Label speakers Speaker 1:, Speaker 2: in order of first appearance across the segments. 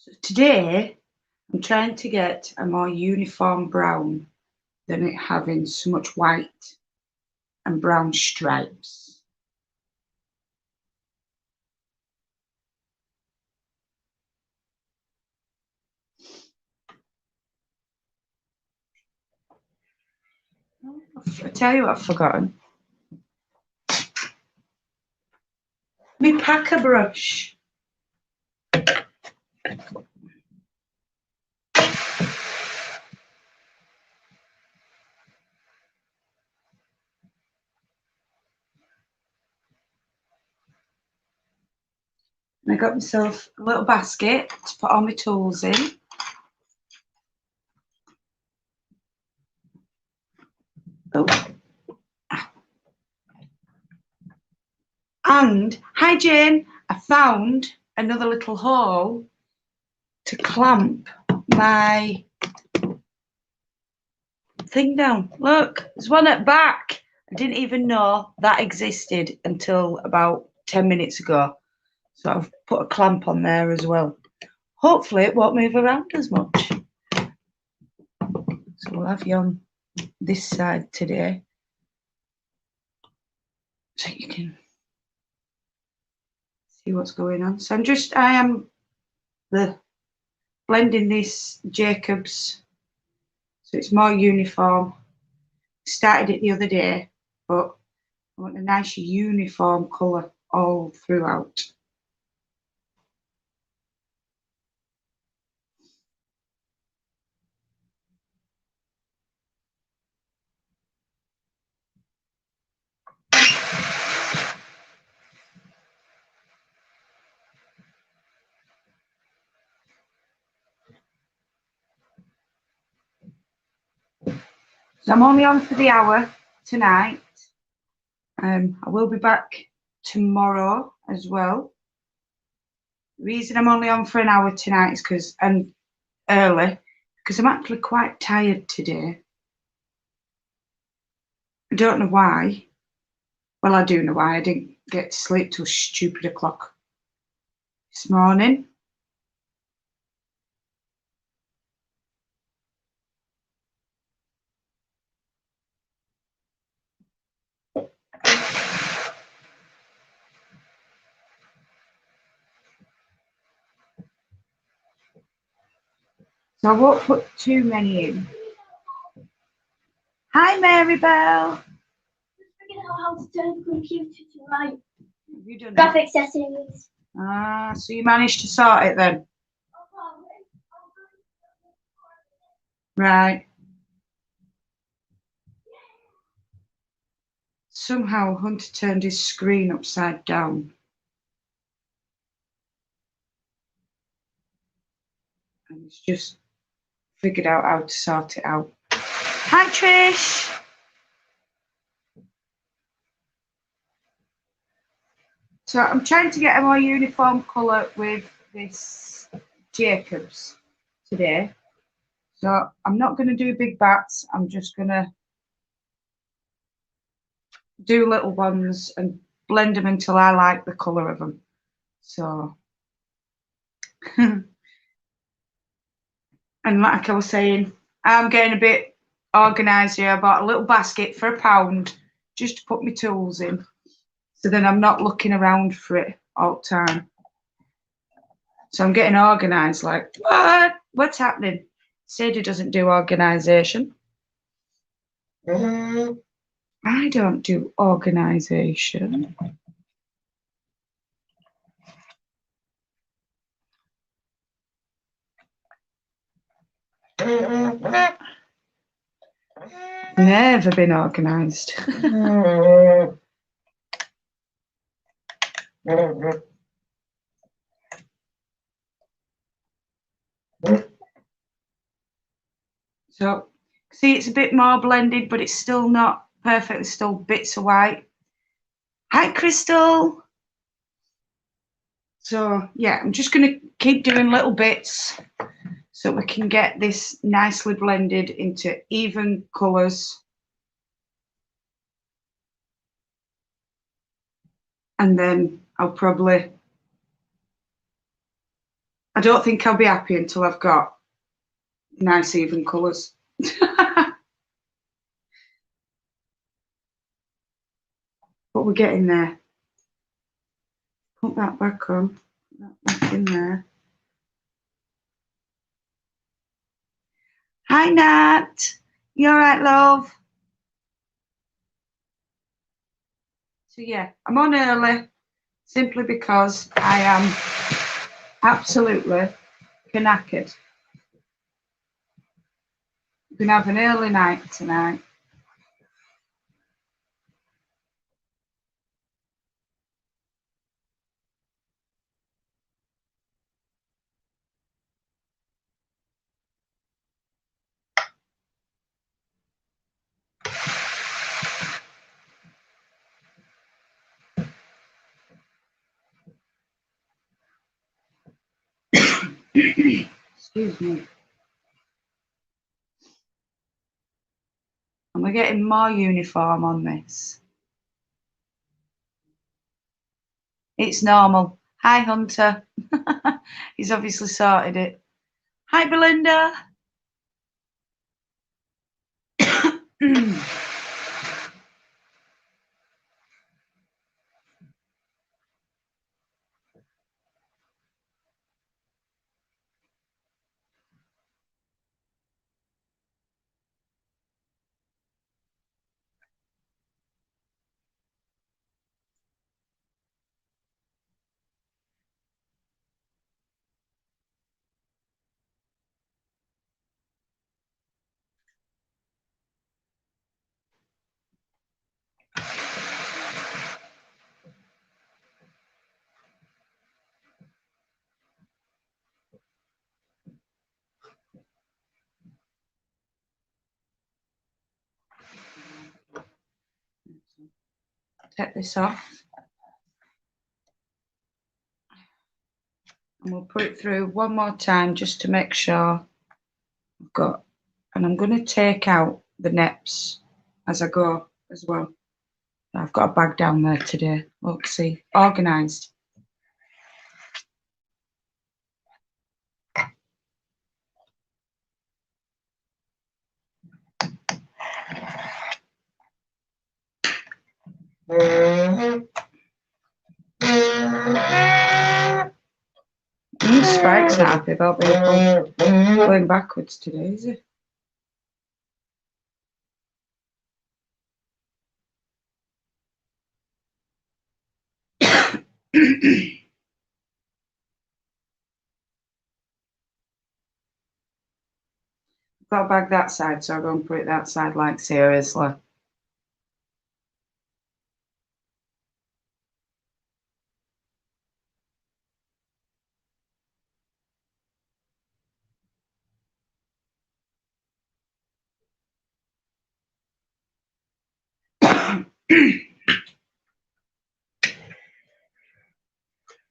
Speaker 1: So today I'm trying to get a more uniform brown than it having so much white and brown stripes. I tell you what I've forgotten. My packer brush. And I got myself a little basket to put all my tools in. Oh. And, hi Jane, I found another little hole to clamp my thing down. Look, there's one at back. I didn't even know that existed until about 10 minutes ago. So I've put a clamp on there as well. Hopefully it won't move around as much. So we'll have you on this side today, so you can see what's going on. So I am blending this Jacobs so it's more uniform. Started it the other day, but I want a nice uniform colour all throughout. So I'm only on for the hour tonight. I will be back tomorrow as well. The reason I'm only on for an hour tonight is because I'm early, because I'm actually quite tired today. I don't know why. Well, I do know why. I didn't get to sleep till stupid o'clock this morning. So I won't put too many in. Hi, Mary Bell.
Speaker 2: Figuring out how to turn the computer to like
Speaker 1: Have you done
Speaker 2: graphic settings.
Speaker 1: Ah, so you managed to sort it then? Right. Somehow Hunter turned his screen upside down. And he's just figured out how to sort it out. Hi, Trish. So I'm trying to get a more uniform colour with this Jacobs today. So I'm not going to do big bats. I'm just going to do little ones and blend them until I like the colour of them. So, and like I was saying, I'm getting a bit organised here. I bought a little basket for £1 just to put my tools in. So then I'm not looking around for it all the time. So I'm getting organised, like, what? What's happening? Sadie doesn't do organisation. I don't do organisation. Never been organised. So, see, it's a bit more blended, but it's still not perfect. There's still bits of white. Hi, Crystal. So, yeah, I'm just going to keep doing little bits so we can get this nicely blended into even colours. And then I'll probably I don't think I'll be happy until I've got nice even colours. But we're getting there. Put that back on. Put that back in there. Hi, Nat. You all right, love? So yeah, I'm on early simply because I am absolutely knackered. We're going to have an early night tonight. Excuse me. And we're getting more uniform on this. It's normal. Hi, Hunter. He's obviously sorted it. Hi, Belinda. Take this off. And we'll put it through one more time just to make sure I've got, and I'm going to take out the neps as I go as well. I've got a bag down there today. Look, see, organised. Spike's not happy about people going backwards today, is he? Got a bag that side, so I'll go and put it that side, like seriously.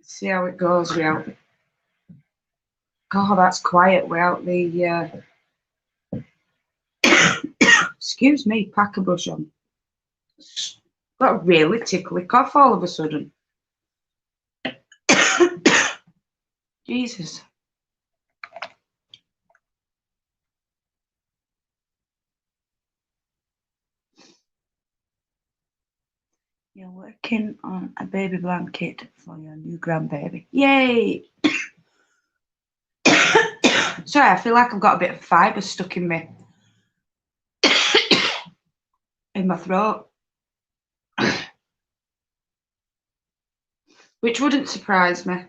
Speaker 1: See how it goes without. Oh, that's quiet without the. Excuse me, pack a brush on. Got a really tickly cough all of a sudden. Jesus. You're working on a baby blanket for your new grandbaby. Yay! Sorry, I feel like I've got a bit of fibre stuck in me. In my throat. Which wouldn't surprise me.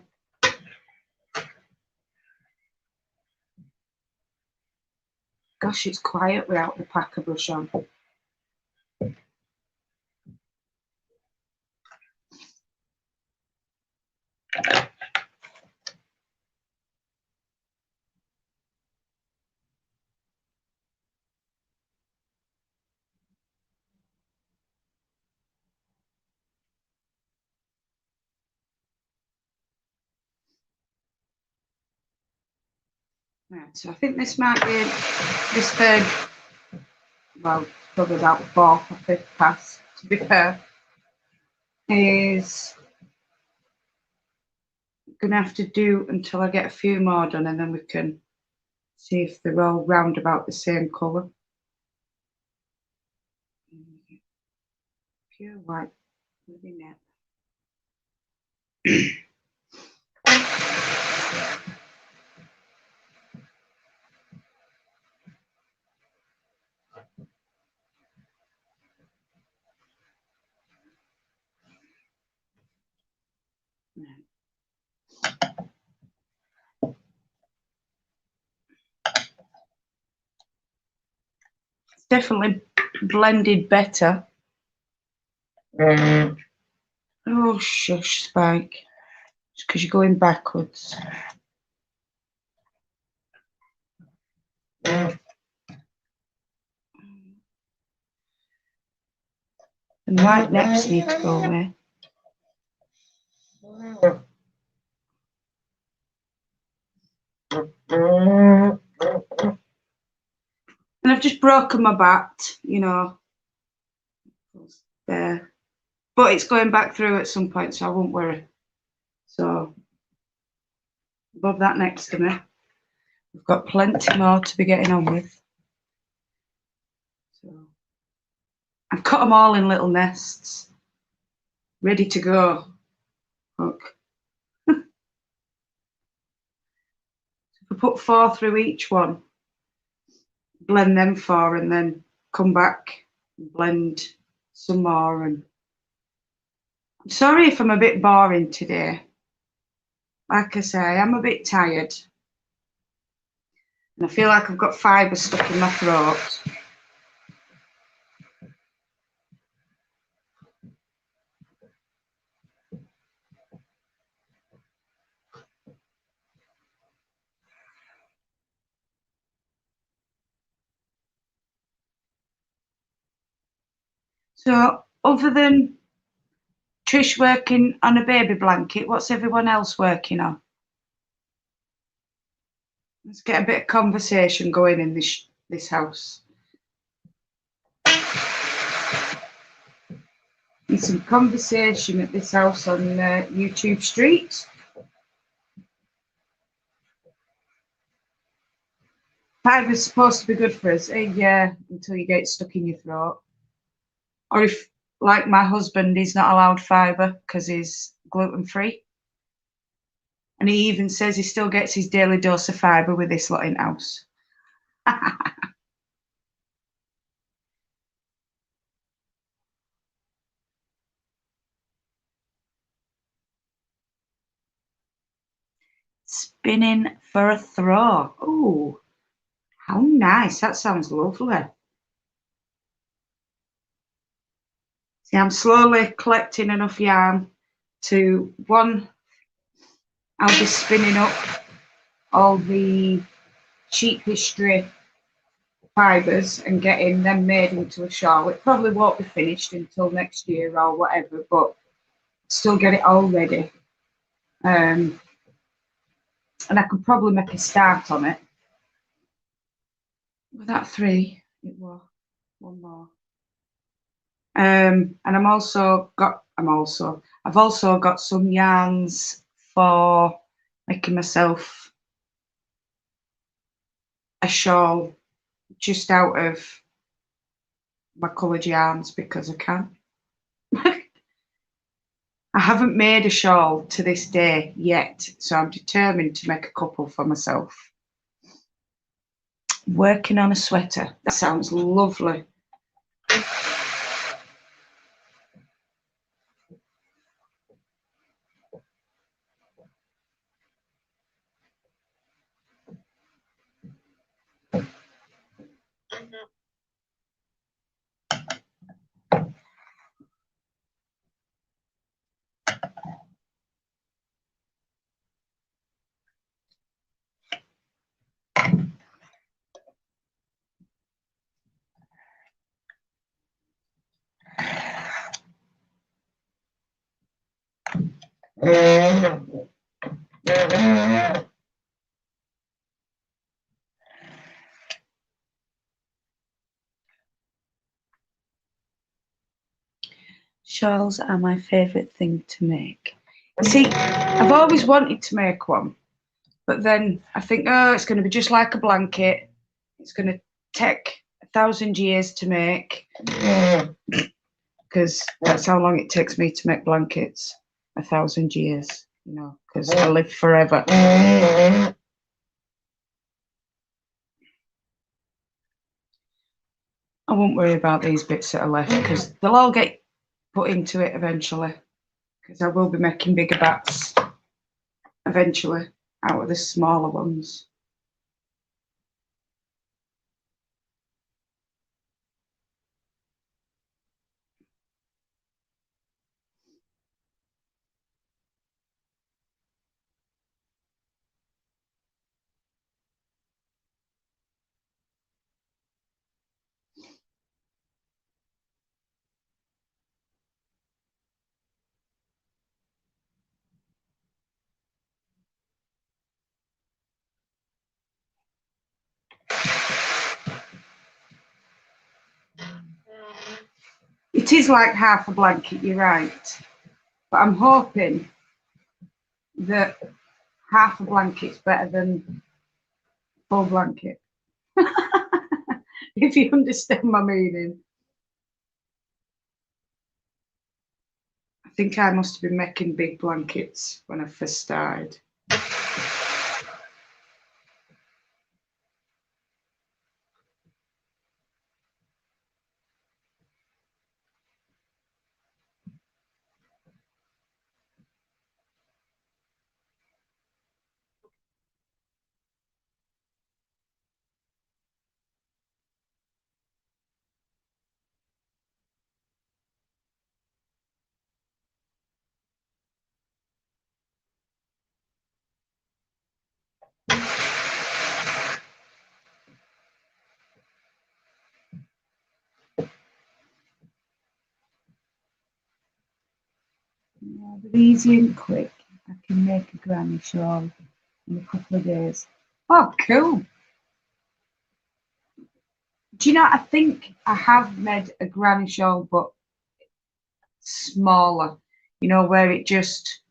Speaker 1: Gosh, it's quiet without the packer brush on. Right, so I think this might be this third, well, probably about fourth or fifth pass, to be fair, is gonna have to do until I get a few more done, and then we can see if they're all round about the same colour. Pure white with the net. It's definitely blended better. Oh, shush, Spike. It's because you're going backwards. The white neps need to go away. And I've just broken my bat, you know. There. But it's going back through at some point, so I won't worry. So, above that next to me. We've got plenty more to be getting on with. So, I've cut them all in little nests, ready to go. Look. If I put 4 through each one, blend them 4, and then come back and blend some more. And I'm sorry if I'm a bit boring today. Like I say, I'm a bit tired. And I feel like I've got fibre stuck in my throat. So, other than Trish working on a baby blanket, what's everyone else working on? Let's get a bit of conversation going in this house. And some conversation at this house on YouTube Street. Fiber's supposed to be good for us, yeah, until you get it stuck in your throat. Or if, like my husband, he's not allowed fibre because he's gluten-free. And he even says he still gets his daily dose of fibre with this lot in house. Spinning for a throw. Oh, how nice. That sounds lovely. See, I'm slowly collecting enough yarn to, one, I'll be spinning up all the sheep history fibres and getting them made into a shawl. It probably won't be finished until next year or whatever, but still get it all ready. And I could probably make a start on it. Was that 3? It was 1 more. And I've also got some yarns for making myself a shawl just out of my coloured yarns because I can. I haven't made a shawl to this day yet, so I'm determined to make a couple for myself. Working on a sweater. That sounds lovely. Shawls are my favourite thing to make. See, I've always wanted to make one, but then I think, oh, it's going to be just like a blanket. It's going to take 1,000 years to make, because that's how long it takes me to make blankets. 1,000 years, you know, because I live forever. I won't worry about these bits that are left because they'll all get put into it eventually, because I will be making bigger bats eventually out of the smaller ones. It is like half a blanket, you're right, but I'm hoping that half a blanket's better than full blanket. If you understand my meaning. I think I must have been making big blankets when I first started. Yeah, but easy and quick. I can make a granny shawl in a couple of days. Oh, cool. Do you know, I think I have made a granny shawl, but smaller, you know, where it just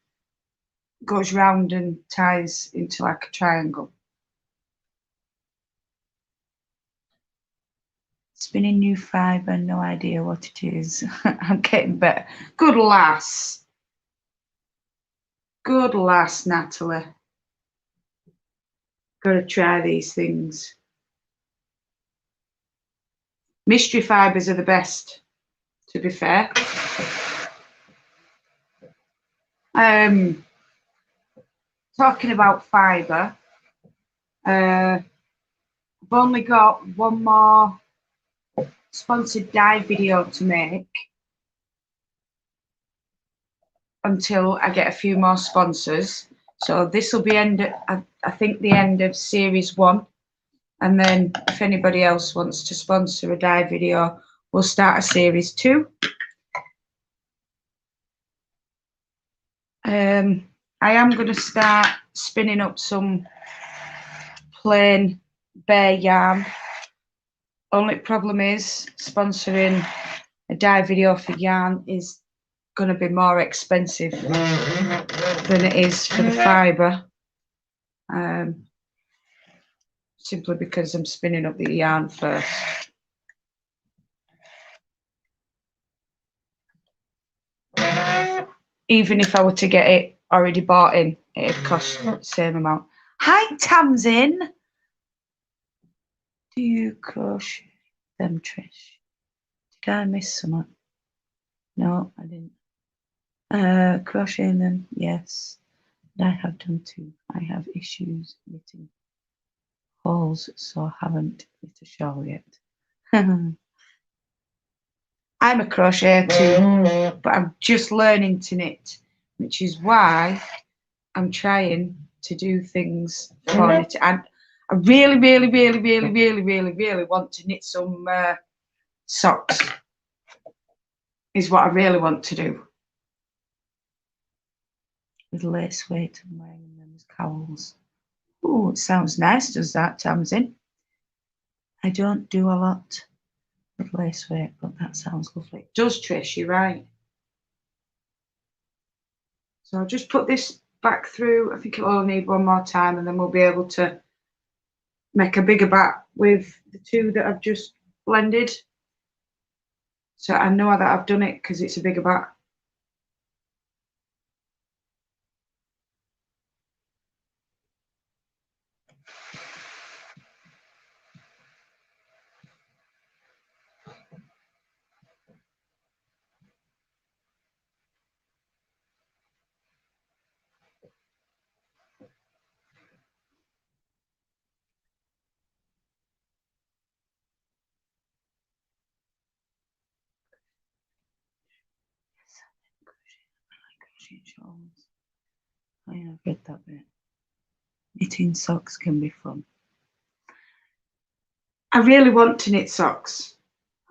Speaker 1: goes round and ties into like a triangle. Spinning new fibre, no idea what it is. I'm getting better. Good lass. Good lass, Natalie. Gotta try these things. Mystery fibres are the best, to be fair. Talking about fibre, I've only got one more sponsored dye video to make until I get a few more sponsors. So this will be I think the end of series 1. And then if anybody else wants to sponsor a dye video, we'll start a series 2. I am going to start spinning up some plain bare yarn. Only problem is sponsoring a dye video for yarn is going to be more expensive than it is for the fibre. Simply because I'm spinning up the yarn first. Even if I were to get it already bought in, it'd cost the same amount. Hi, Tamsin. Do you crochet them, Trish? Did I miss something? No, I didn't. Crocheting them, yes. I have done too. I have issues knitting holes, so I haven't knit a shawl yet. I'm a crocheter too, but I'm just learning to knit, which is why I'm trying to do things for knitting. And I really, really, really, really, really, really, really want to knit some socks. Is what I really want to do. With lace weight and wearing them as cowls. Oh, it sounds nice, does that, Tamsin? I don't do a lot of lace weight, but that sounds lovely. It does, Trish, you're right. So I'll just put this back through. I think it'll only need one more time, and then we'll be able to make a bigger bat with the two that I've just blended. So I know that I've done it because it's a bigger bat. Oh yeah, I've read that bit. Knitting socks can be fun. I really want to knit socks,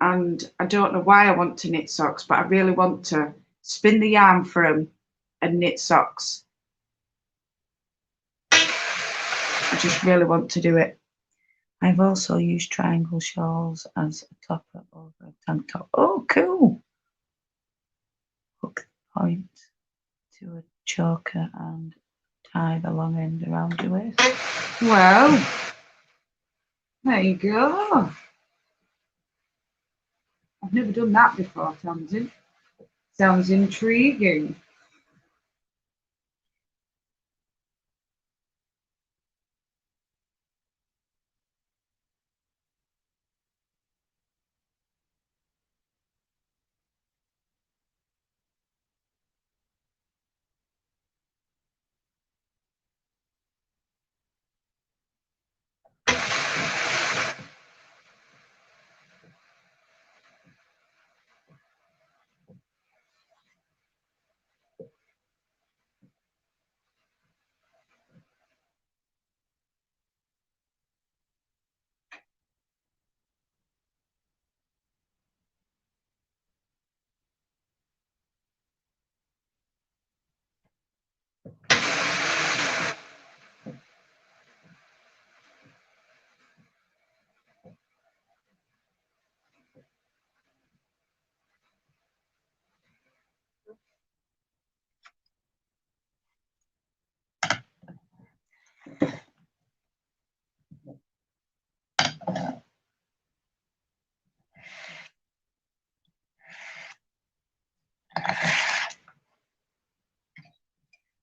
Speaker 1: and I don't know why I want to knit socks, but I really want to spin the yarn for them and knit socks. I just really want to do it. I've also used triangle shawls as a topper over a tank top. Oh, cool. Hook the point to a choker and tie the long end around your waist. Well, there you go. I've never done that before, Tamsin. Sounds intriguing.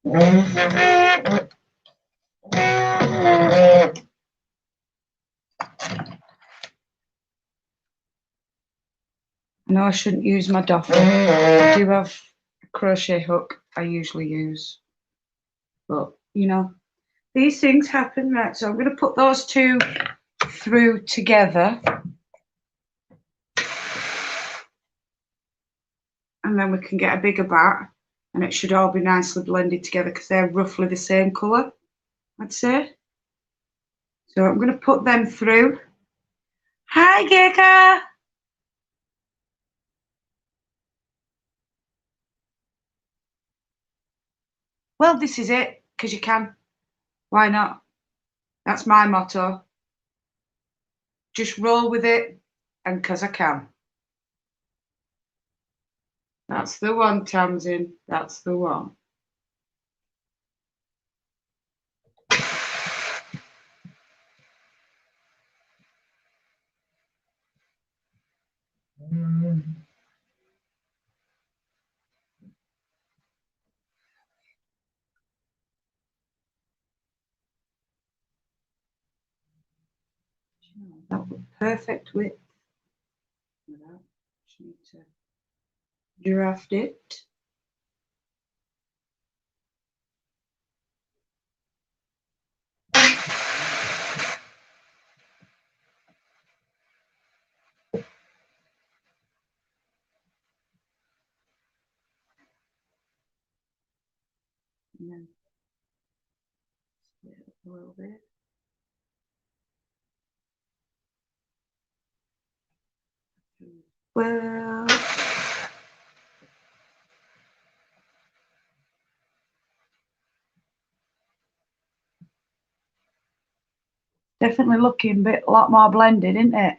Speaker 1: I know I shouldn't use my doffer. I do have a crochet hook I usually use, but you know, these things happen. Right, so I'm going to put those two through together, and then we can get a bigger bat, and it should all be nicely blended together because they're roughly the same colour, I'd say. So I'm going to put them through. Hi, Geka. Well, this is it, because you can. Why not? That's my motto. Just roll with it, and because I can. That's the one, Tamsin. That's the one. That was perfect width. Just need to draft it. And then split it up a little bit. Well, definitely looking a lot more blended, isn't it?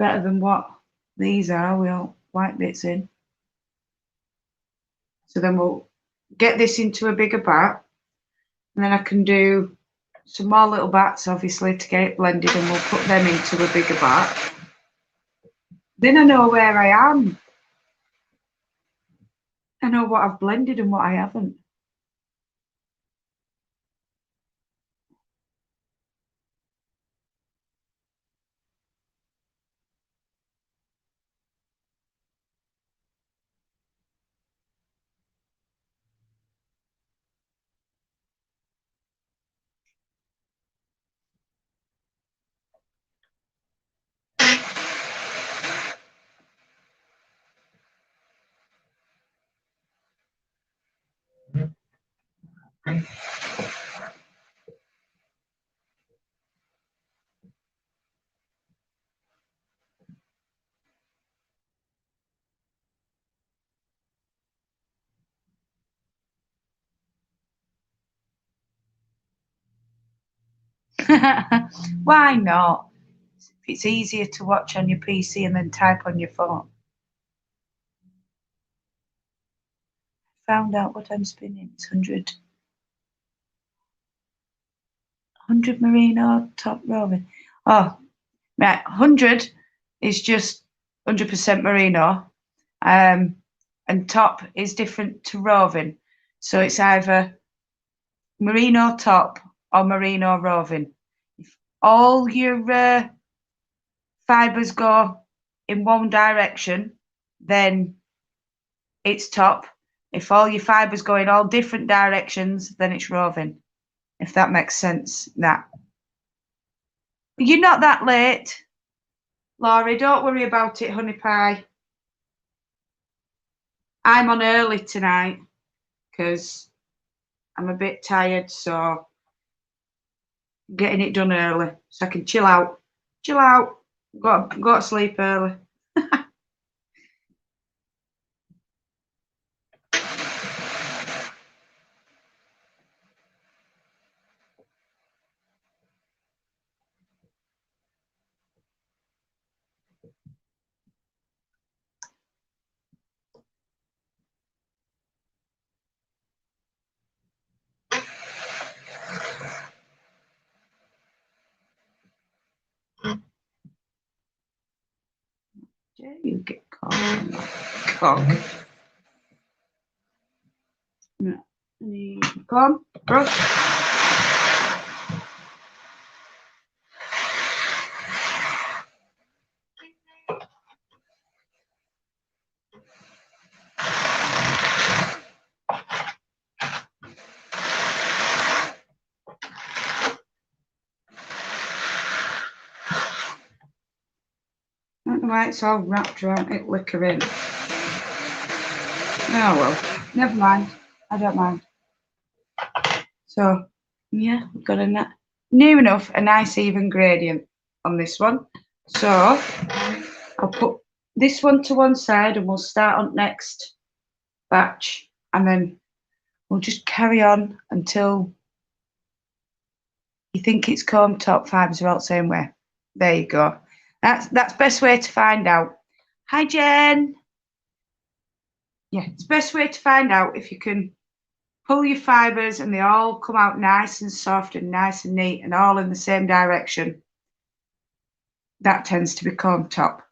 Speaker 1: better than what these are with all white bits in. So then we'll get this into a bigger bat, and then I can do some more little bats, obviously, to get it blended, and we'll put them into a bigger bat. Then I know where I am. I know what I've blended and what I haven't. Why not? It's easier to watch on your PC and then type on your phone. Found out what I'm spinning. It's 100 merino top roving. Oh, right. 100 is just 100% merino. And top is different to roving. So it's either merino top or merino roving. If all your fibres go in one direction, then it's top. If all your fibres go in all different directions, then it's roving. If that makes sense, that. You're not that late, Laurie. Don't worry about it, honey pie. I'm on early tonight because I'm a bit tired, so getting it done early so I can chill out. Chill out. Go to sleep early. Dare you get caught? Cog. No. Come, brush. I don't know why it's all wrapped around it, liquor in. Oh well, never mind. I don't mind. So, yeah, we've got a near enough a nice even gradient on this one. So, I'll put this one to one side and we'll start on next batch, and then we'll just carry on until you think it's comb top fibres are all the same way. There you go. That's best way to find out. Hi, Jen. Yeah, it's best way to find out if you can pull your fibres and they all come out nice and soft and nice and neat and all in the same direction. That tends to be comb top.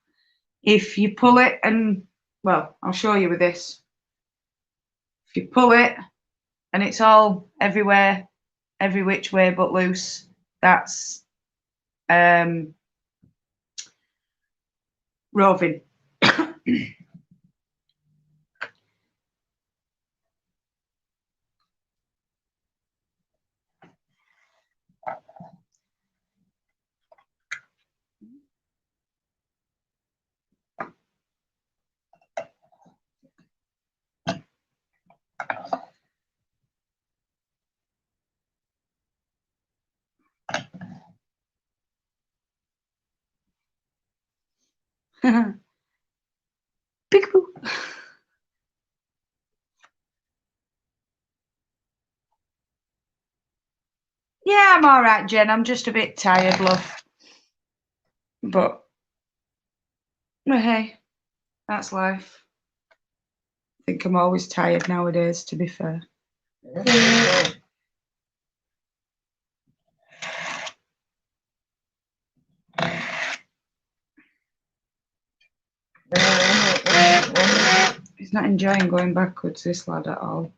Speaker 1: If you pull it and, well, I'll show you with this. If you pull it and it's all everywhere, every which way but loose, that's roving. Peekaboo. Yeah, I'm all right, Jen. I'm just a bit tired, love. But Well, hey, that's life. I think I'm always tired nowadays, to be fair. He's not enjoying going backwards, this lad, at all.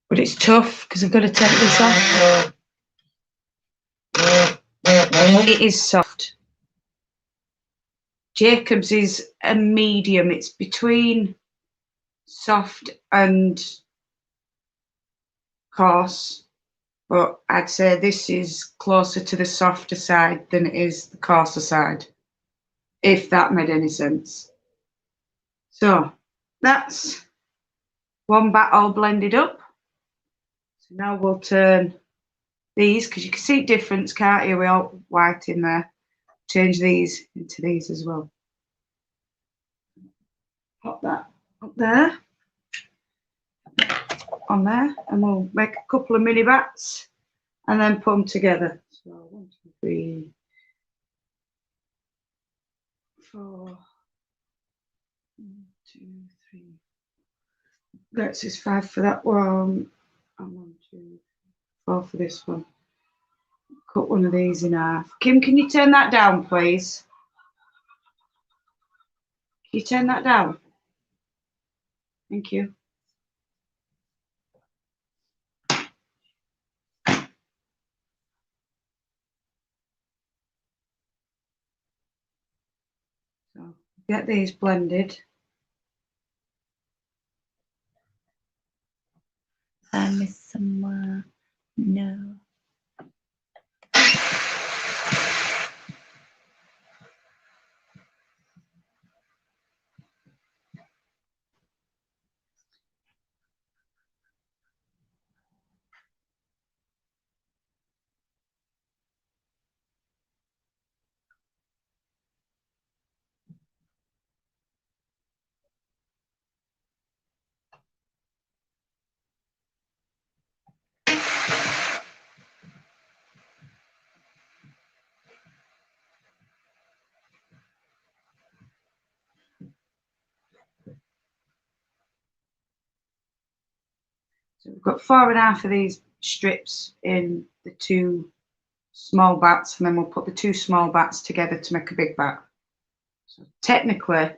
Speaker 1: But it's tough because I've got to take this off. It is soft. Jacob's is a medium. It's between soft and coarse. But I'd say this is closer to the softer side than it is the coarser side, if that made any sense. So that's one bat all blended up. So now we'll turn these, because you can see difference, can't you? We're all white in there. Change these into these as well. Pop that up there, on there, and we'll make a couple of mini bats and then put them together. So 1, 2, 3, 4. 1, 2, 3. That's just 5 for that one, and 1, 2, 4 for this one. Cut one of these in half. Kim, can you turn that down, please? Can you turn that down? Thank you. So get these blended. I miss somewhere. No. So we've got 4.5 of these strips in the 2 small bats, and then we'll put the 2 small bats together to make a big bat. So technically, I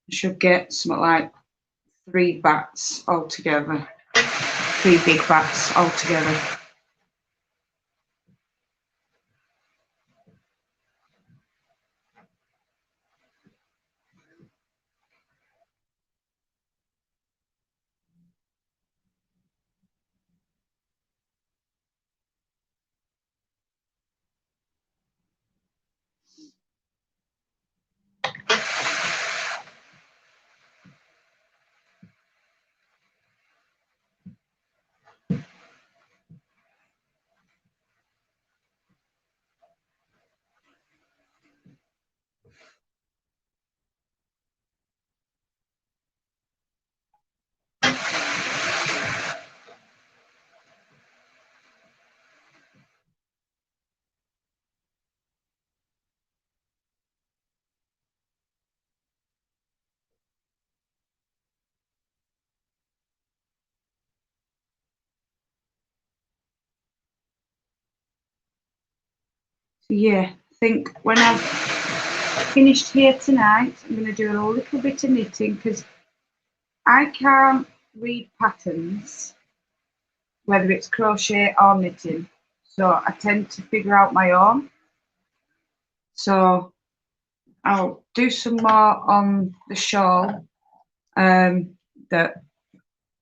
Speaker 1: should get something like 3 bats altogether, 3 big bats altogether. So yeah, I think when I've finished here tonight, I'm going to do a little bit of knitting, because I can't read patterns, whether it's crochet or knitting. So I tend to figure out my own. So I'll do some more on the shawl that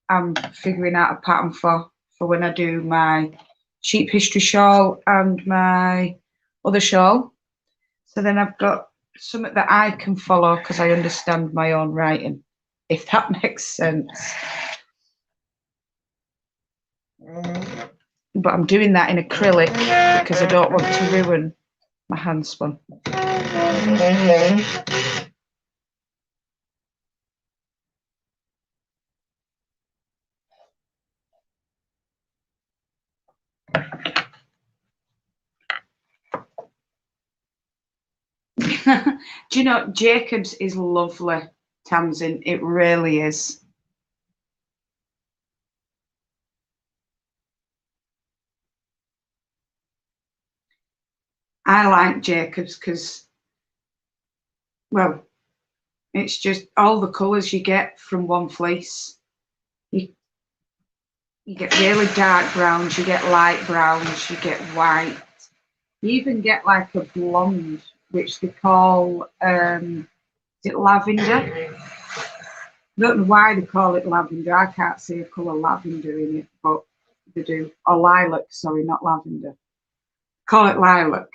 Speaker 1: I'm figuring out a pattern for when I do my sheep history shawl and my other shawl. So then I've got something that I can follow, because I understand my own writing, if that makes sense. But I'm doing that in acrylic because I don't want to ruin my handspun. Do you know, Jacobs is lovely, Tamsin. It really is. I like Jacobs because, well, it's just all the colours you get from one fleece. You, you get really dark browns, you get light browns, you get white. You even get like a blonde, which they call, is it lavender? I don't know why they call it lavender. I can't see a colour lavender in it, but they do. Or lilac, sorry, not lavender. Call it lilac.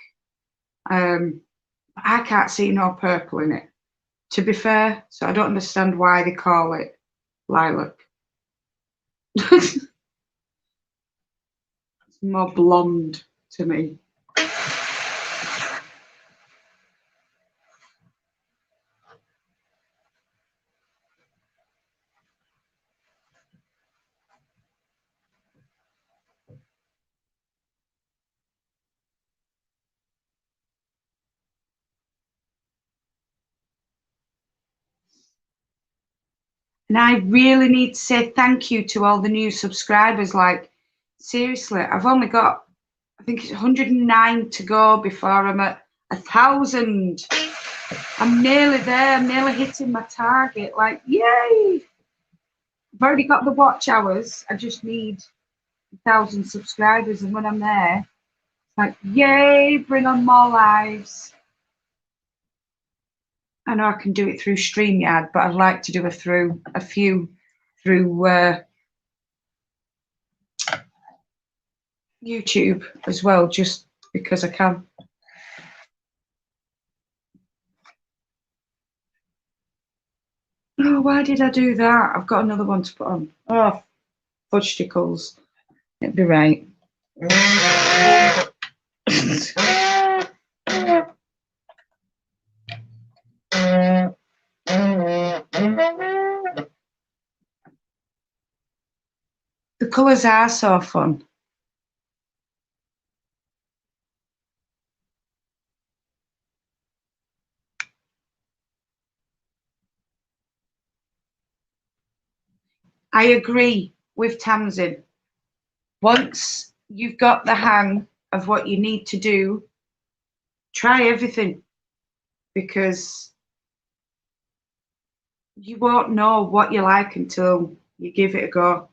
Speaker 1: I can't see no purple in it, to be fair. So I don't understand why they call it lilac. It's more blonde to me. And I really need to say thank you to all the new subscribers. Like, seriously, I've only got, I think it's 109 to go before I'm at 1,000. I'm nearly there. I'm nearly hitting my target. Like, yay! I've already got the watch hours. I just need 1,000 subscribers. And when I'm there, it's like, yay, bring on more lives. I know I can do it through StreamYard, but I'd like to do a few through YouTube as well, just because I can. Oh, why did I do that? I've got another one to put on. Oh, fudgesticles. It'd be right. The colours are so fun. I agree with Tamsin. Once you've got the hang of what you need to do, try everything, because you won't know what you like until you give it a go.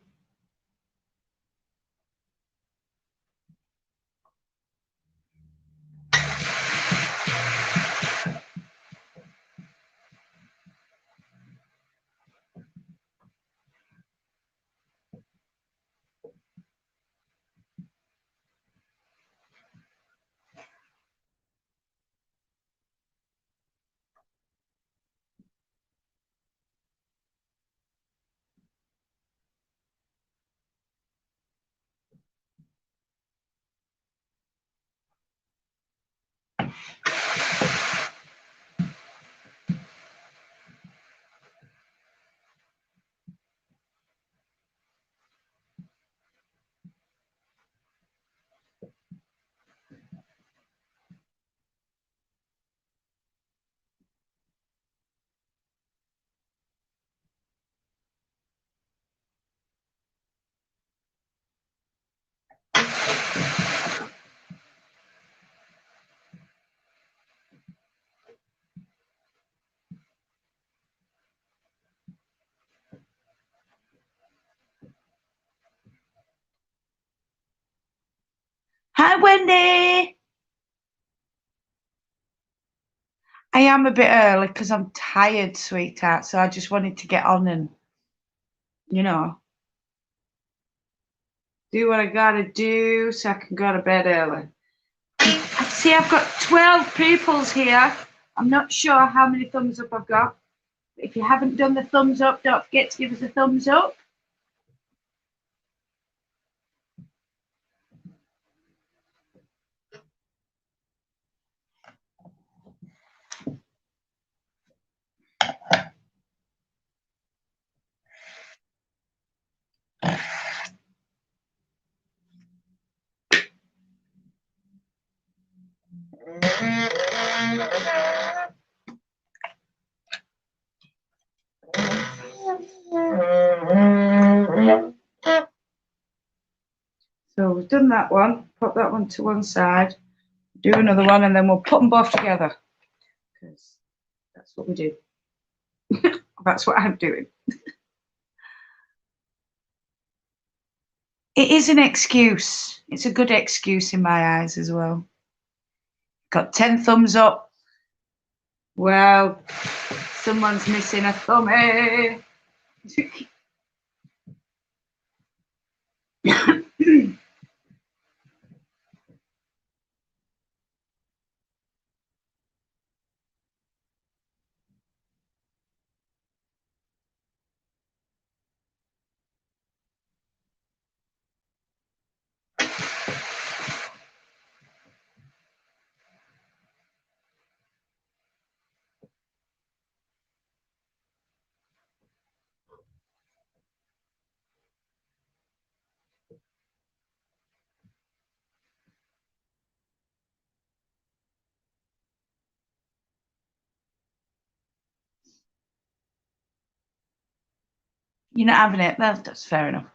Speaker 1: Hi, Wendy. I am a bit early because I'm tired, sweetheart. So I just wanted to get on and, you know, do what I gotta do so I can go to bed early. I see I've got 12 peoples here. I'm not sure how many thumbs up I've got. If you haven't done the thumbs up, don't forget to give us a thumbs up. we've done that one. Put that one to one side. Do another one, and then we'll put them both together. Because that's what we do. That's what I'm doing. It is an excuse. It's a good excuse in my eyes as well. Got 10 thumbs up. Well, someone's missing a thummy. You're not having it. That's fair enough.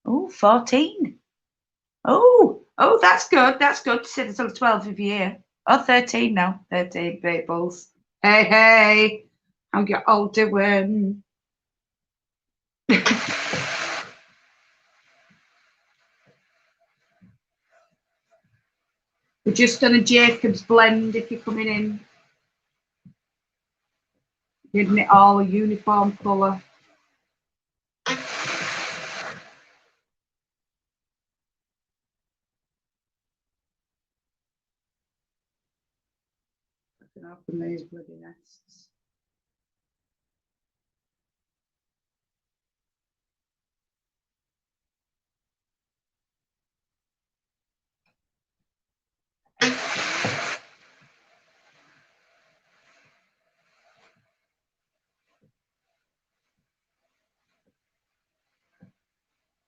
Speaker 1: Oh, 14. Oh, that's good. That's good. Sit until 12 of you here. Oh, 13 now. 13 bait balls. Hey. How you all doing? We're just done a Jacob's blend if you're coming in. Getting it all a uniform colour. I can open these bloody nests.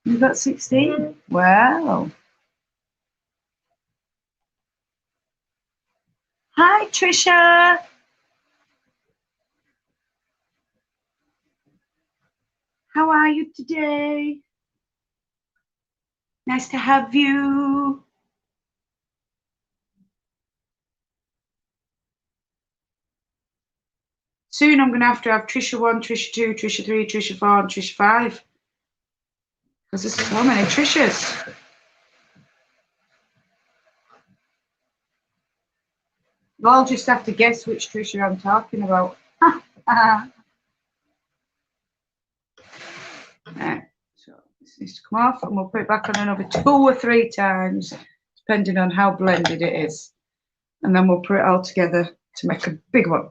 Speaker 1: You've got 16? Wow. Hi, Trisha. How are you today? Nice to have you. Soon I'm going to have Trisha 1, Trisha 2, Trisha 3, Trisha 4, and Trisha 5. Because there's so many Trishas. You all just have to guess which Trisha I'm talking about. Right, so this needs to come off and we'll put it back on another 2 or 3 times, depending on how blended it is. And then we'll put it all together to make a big one.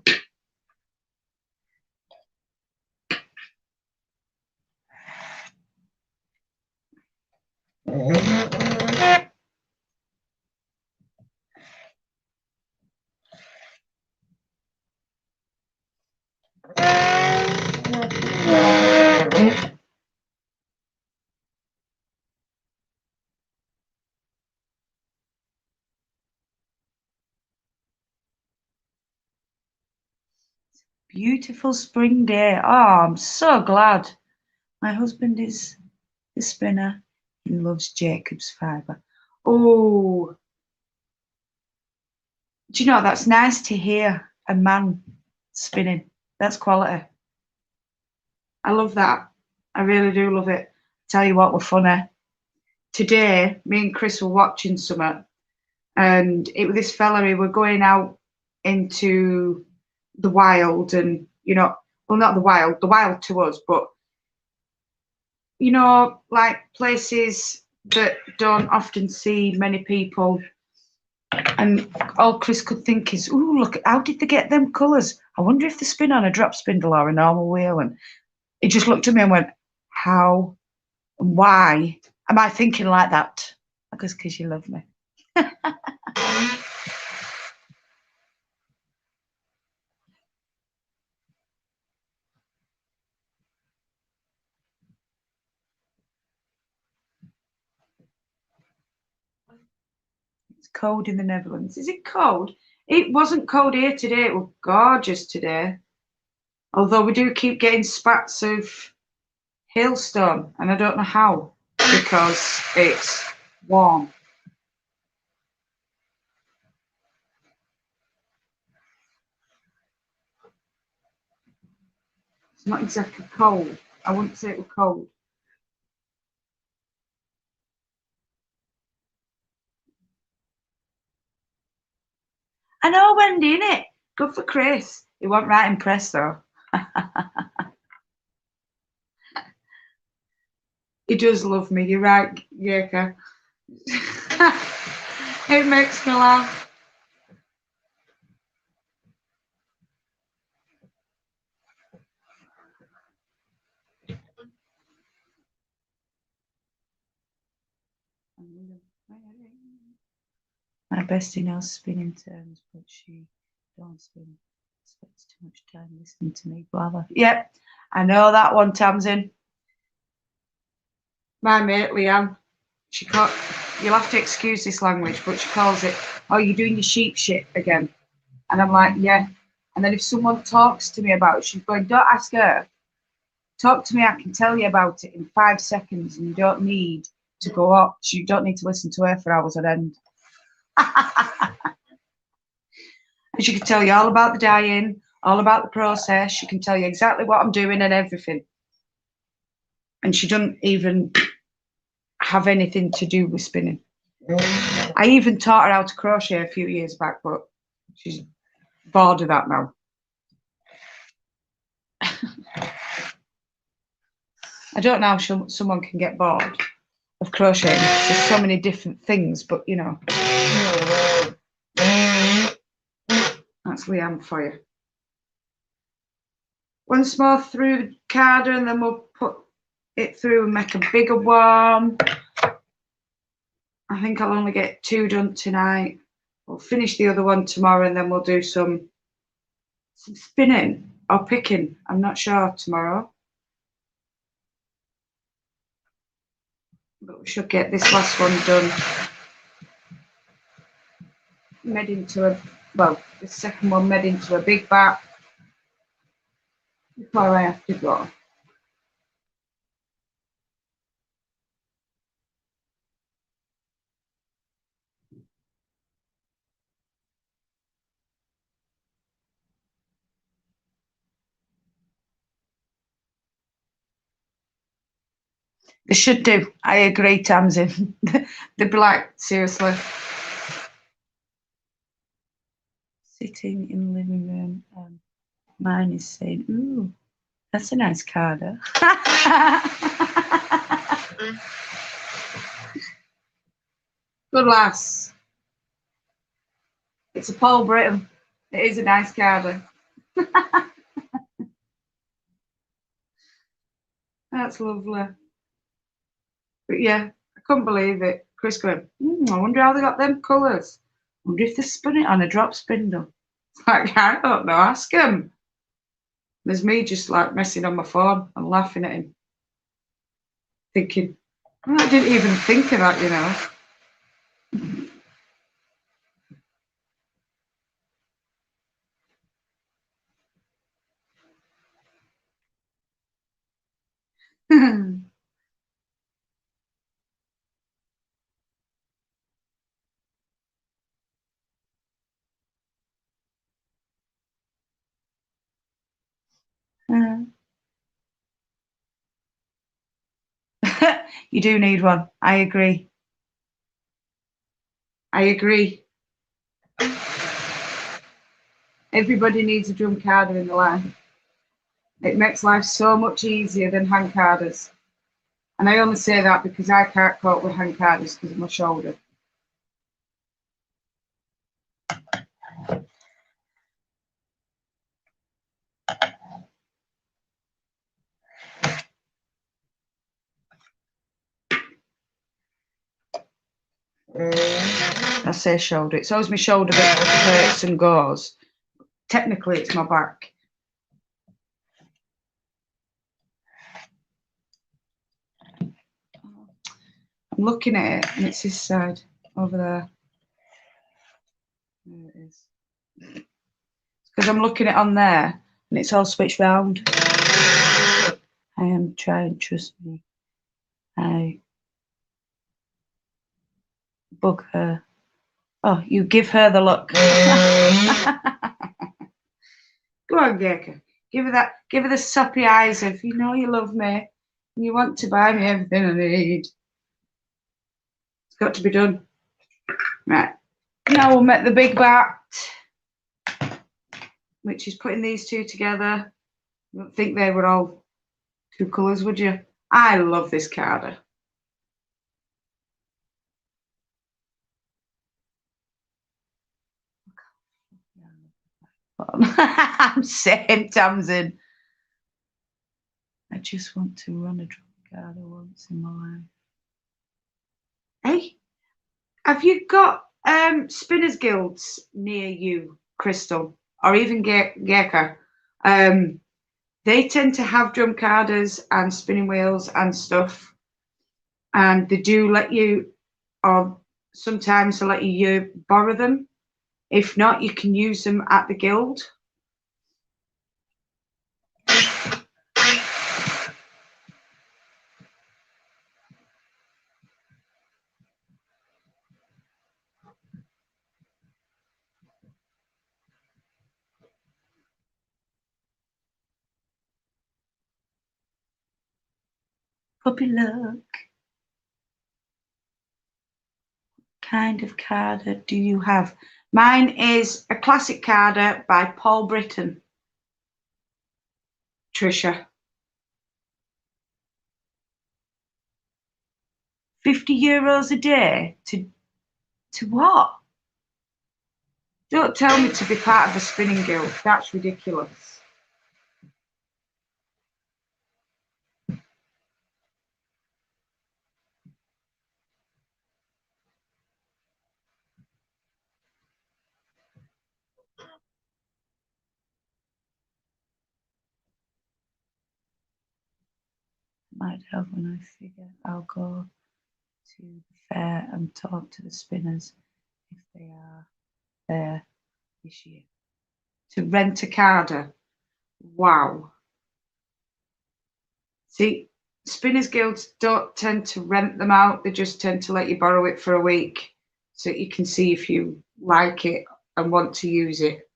Speaker 1: Beautiful spring day. Oh, I'm so glad. My husband is the spinner. He loves Jacob's fibre. Oh, do you know, that's nice to hear a man spinning. That's quality. I love that. I really do love it. Tell you what, we're funny. Today, me and Chris were watching something, and it was this fella who were going out into the wild, and well, not the wild to us, but like places that don't often see many people. And all Chris could think is, "Ooh, look! How did they get them colours? I wonder if they spin on a drop spindle or a normal wheel." And he just looked at me and went, "How? Why am I thinking like that?" I guess because you love me. It's cold in the Netherlands. Is it cold? It wasn't cold here today. It was gorgeous today. Although we do keep getting spats of hailstone, and I don't know how, because it's warm. It's not exactly cold. I wouldn't say it was cold. I know, Wendy, innit? Good for Chris. He wasn't right impressed, though. He does love me. You're right, Yerka. It makes me laugh. My bestie knows spinning terms, but she don't spin. Spends too much time listening to me blather. Yep, I know that one, Tamsin. My mate Leanne, she can't. You'll have to excuse this language, but she calls it, "Oh, you're doing your sheep shit again," and I'm like, "Yeah." And then if someone talks to me about it, she's going, "Don't ask her. Talk to me. I can tell you about it in 5 seconds, and you don't need to go up. You don't need to listen to her for hours on end." And she can tell you all about the dyeing, all about the process. She can tell you exactly what I'm doing and everything. And she doesn't even have anything to do with spinning. I even taught her how to crochet a few years back, but she's bored of that now. I don't know how someone can get bored of crocheting. There's so many different things, but you know. That's Leanne for you. Once more through the card, and then we'll put it through and make a bigger one. I think I'll only get 2 done tonight. We'll finish the other one tomorrow, and then we'll do some spinning or picking. I'm not sure tomorrow. But we should get this last one done. Made into a, well, the second one made into a big bat before I have to go. They should do. I agree, Tamsin. They'd be like, seriously. Sitting in the living room. Mine is saying, ooh, that's a nice card. Good lass. It's a Paul Britton. It is a nice card. That's lovely. But yeah, I couldn't believe it. Chris going, I wonder how they got them colours. I wonder if they spun it on a drop spindle. It's like, I don't know, ask him. There's me just like messing on my phone and laughing at him. Thinking, I didn't even think of that, you know. You do need one. I agree. I agree. Everybody needs a drum carder in their life. It makes life so much easier than hand carders. And I only say that because I can't cope with hand carders because of my shoulder. I say shoulder. It's always my shoulder that hurts and goes. Technically, it's my back. I'm looking at it, and it's this side over there. There it is. Because I'm looking at it on there, and it's all switched round. I am trying, trust me. bug her. Oh, you give her the look. Go on, Gecko. Give her the soppy eyes of, you know you love me. And you want to buy me everything I need. It's got to be done. Right. Now we'll make the big bat, which is putting these two together. You don't think they were all two colours, would you? I love this card. I'm saying, Tamsin. I just want to run a drum card once in my life. Hey, have you got spinners guilds near you, Crystal, or even Gecko? They tend to have drum carders and spinning wheels and stuff, and they do let you, or sometimes they let you borrow them. If not, you can use them at the guild. Puppy look. Kind of carder do you have? Mine is a classic carder by Paul Britton. Trisha. 50 euros a day to what? Don't tell me to be part of a spinning guild. That's ridiculous. Might have when I figure I'll go to the fair and talk to the spinners if they are there this year. To rent a carder. Wow. See, spinners guilds don't tend to rent them out. They just tend to let you borrow it for a week so you can see if you like it and want to use it.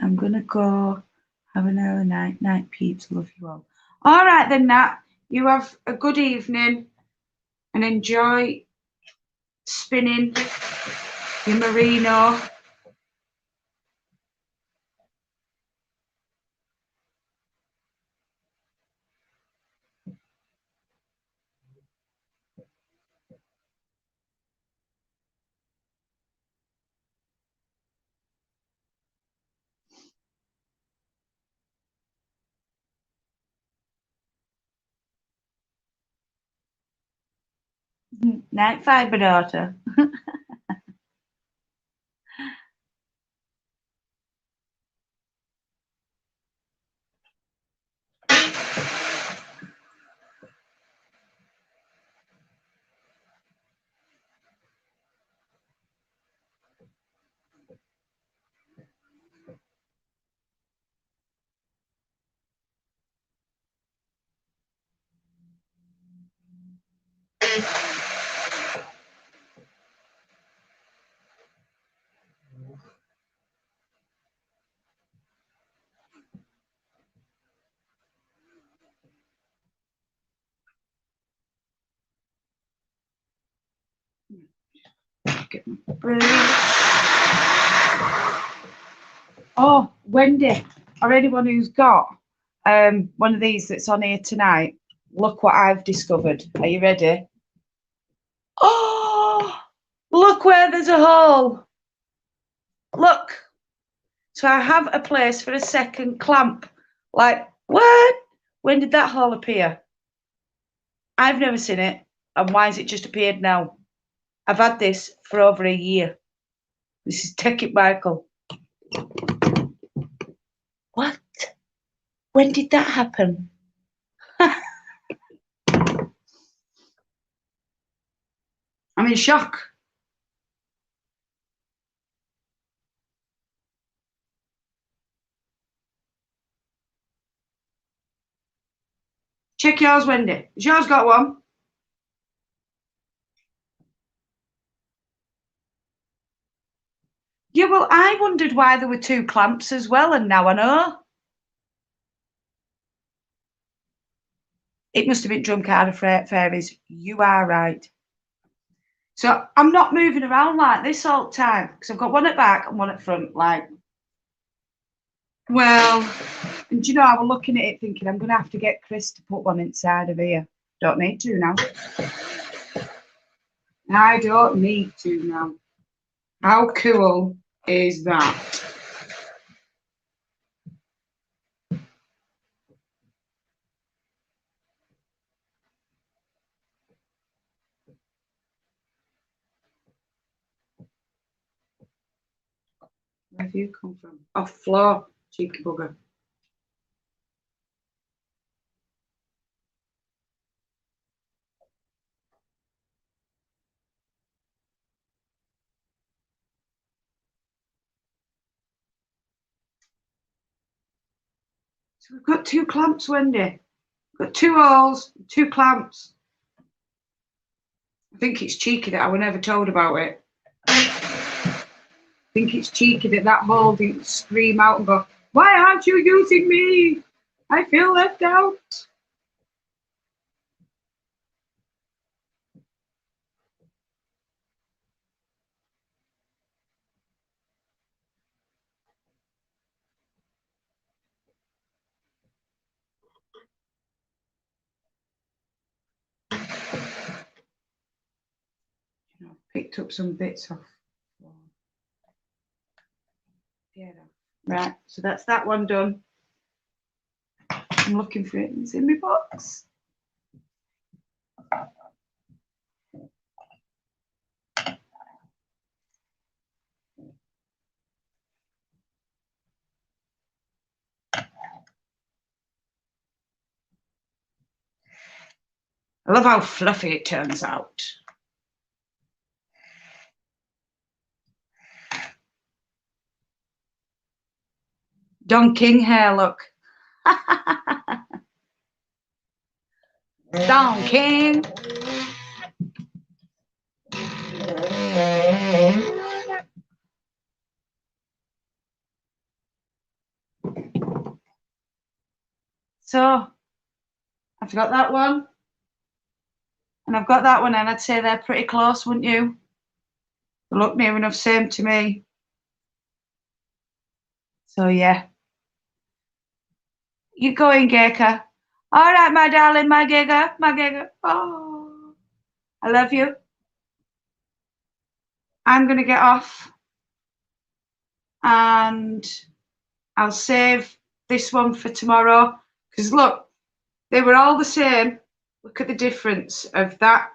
Speaker 1: I'm going to go have an early night. Night, peeps. Love you all. All right then, Nat. You have a good evening and enjoy spinning your merino. Night, fibre daughter. Oh, Wendy, or anyone who's got one of these that's on here tonight, look what I've discovered. Are you ready? Oh, look where there's a hole. Look. So I have a place for a second clamp. Like, what? When did that hole appear? I've never seen it. And why has it just appeared now? I've had this for over a year. This is Take It Michael. What? When did that happen? I'm in shock. Check yours, Wendy. Has yours got one? Yeah, well, I wondered why there were two clamps as well, and now I know. It must have been drum card of fairies. You are right. So I'm not moving around like this all the time because I've got one at back and one at front. Like, well, and you know, I was looking at it thinking I'm going to have to get Chris to put one inside of here. Don't need to now. I don't need to now. How cool is that? Where have you come from? Off floor, cheeky bugger. So we've got two clamps, Wendy. We've got two holes, two clamps. I think it's cheeky that I was never told about it. I think it's cheeky that that hole didn't scream out and go, why aren't you using me? I feel left out. Picked up some bits off. Yeah. Right, so that's that one done. I'm looking for it. It's in my box. I love how fluffy it turns out. Don King hair, look. Don King. So I've got that one. And I've got that one, and I'd say they're pretty close, wouldn't you? They look near enough same to me. So yeah. You going, Geka? All right, my darling, my Geka, my Geka. Oh, I love you. I'm going to get off. And I'll save this one for tomorrow. Because look, they were all the same. Look at the difference of that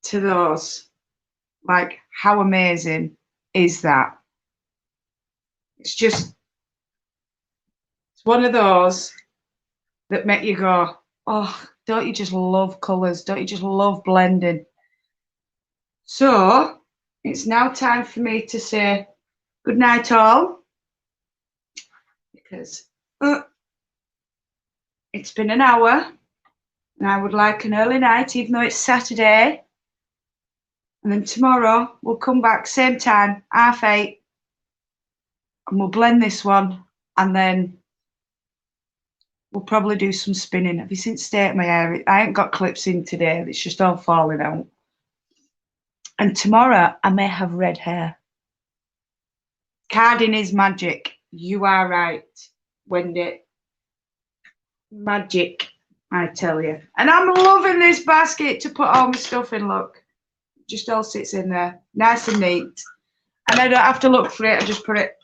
Speaker 1: to those. Like, how amazing is that? It's just, it's one of those that make you go, oh, don't you just love colours? Don't you just love blending? So it's now time for me to say good night all, because it's been an hour and I would like an early night, even though it's Saturday. And then tomorrow we'll come back same time, 8:30, and we'll blend this one, and then we'll probably do some spinning. Have you seen the state of my hair? I ain't got clips in today. It's just all falling out. And tomorrow I may have red hair. Carding is magic. You are right, Wendy. Magic, I tell you. And I'm loving this basket to put all my stuff in, look. Just all sits in there, nice and neat. And I don't have to look for it, I just put it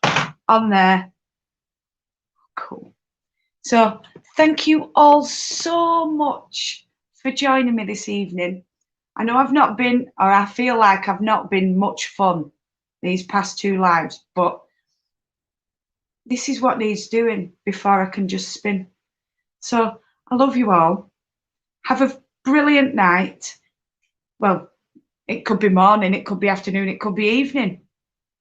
Speaker 1: on there. Cool. So thank you all so much for joining me this evening. I know I've not been, or I feel like I've not been much fun these past two lives, but this is what needs doing before I can just spin. So I love you all. Have a brilliant night. Well, it could be morning, it could be afternoon, it could be evening,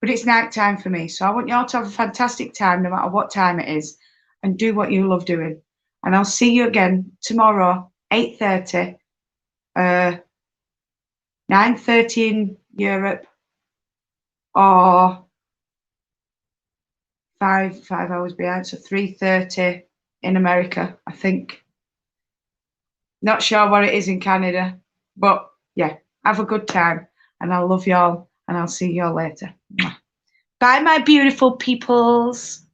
Speaker 1: but it's night time for me. So I want you all to have a fantastic time, no matter what time it is, and do what you love doing. And I'll see you again tomorrow, 8:30, 9:30 in Europe, or 5 hours behind, so 3:30 in America, I think. Not sure what it is in Canada, but yeah, have a good time, and I love y'all, and I'll see y'all later. Bye, my beautiful peoples.